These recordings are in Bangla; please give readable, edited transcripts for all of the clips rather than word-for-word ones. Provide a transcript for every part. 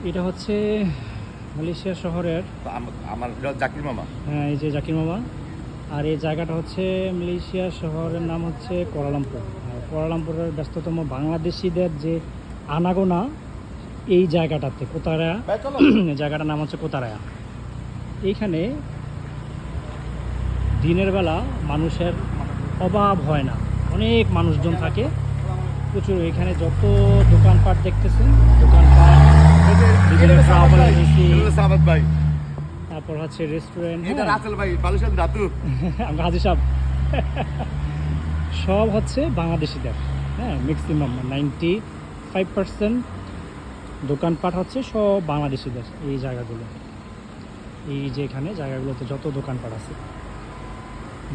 এটা হচ্ছে মালয়েশিয়া শহরের আমার জাকির মামা। হ্যাঁ, এই যে জাকির মামা। আর এই জায়গাটা হচ্ছে মালয়েশিয়া শহরের নাম হচ্ছে কুয়ালালামপুর। আর কুয়ালালামপুরের ব্যস্ততম বাংলাদেশিদের যে আনাগোনা এই জায়গাটাতে কোতারায়া জায়গাটার নাম হচ্ছে কোতারায়া। এইখানে দিনের বেলা মানুষের অভাব হয় না, অনেক মানুষজন থাকে প্রচুর। এখানে যত দোকানপাট দেখতেছেন, দোকানপাট, বিভিন্ন ট্রাভেল এজেন্সি, সাবাত ভাই, তারপর হচ্ছে রেস্টুরেন্ট, এটা রাসেল ভাই, বালুশান রাতু, গাজী সাহেব, সব হচ্ছে বাংলাদেশিদের। হ্যাঁ, ম্যাক্সিমাম 95% দোকানপাট হচ্ছে সব বাংলাদেশিদের। এই জায়গাগুলো, এই যে এখানে জায়গাগুলোতে যত দোকানপাট আছে,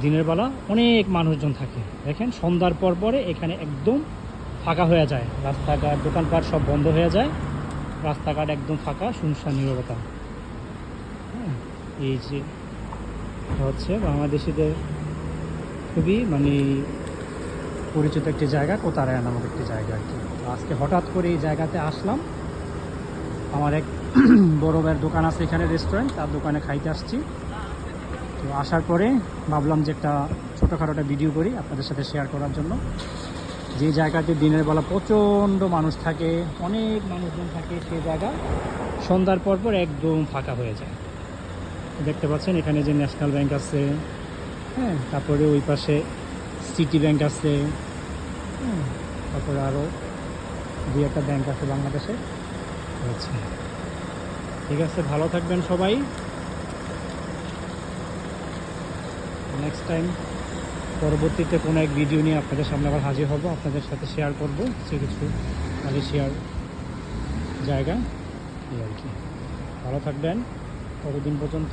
দিনের বেলা অনেক মানুষজন থাকে। দেখেন সন্ধ্যার পর পরে এখানে একদম ফাঁকা হয়ে যায়, রাস্তাঘাট দোকানপাট সব বন্ধ হয়ে যায়, রাস্তাঘাট একদম ফাঁকা, শুনশান নীরবতা। হ্যাঁ, এই যে হচ্ছে বাংলাদেশিদের খুবই পরিচিত একটি জায়গা, কোতারায়া নামক একটি জায়গা আর কি। আজকে হঠাৎ করে এই জায়গাতে আসলাম। আমার এক বড় ভাইয়ের দোকান আছে এখানে, রেস্টুরেন্ট, তার দোকানে খাইতে আসছি। তো আসার পরে ভাবলাম যে একটা ছোটোখাটো একটা ভিডিও করি আপনাদের সাথে শেয়ার করার জন্য। যে জায়গাতে দিনের বেলা প্রচণ্ড মানুষ থাকে, অনেক মানুষজন থাকে, সেই জায়গা সন্ধ্যার পর পর একদম ফাঁকা হয়ে যায়। দেখতে পাচ্ছেন এখানে যে ন্যাশনাল ব্যাংক আছে, হ্যাঁ, তারপরে ওই পাশে সিটি ব্যাংক আছে, হ্যাঁ, তারপরে আরও দুই একটা ব্যাংক আছে বাংলাদেশে। আচ্ছা, ঠিক আছে, ভালো থাকবেন সবাই। নেক্সট টাইম পরবর্তীতে কোনো এক ভিডিও নিয়ে আপনাদের সামনে আবার হাজির হব, আপনাদের সাথে শেয়ার করবো কিছু মালয়েশিয়ার জায়গা, এই আর কি। ভালো থাকবেন ততদিন পর্যন্ত।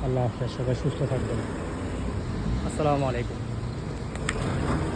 আল্লাহ হাফেজ, সবাই সুস্থ থাকবেন। আসসালামু আলাইকুম।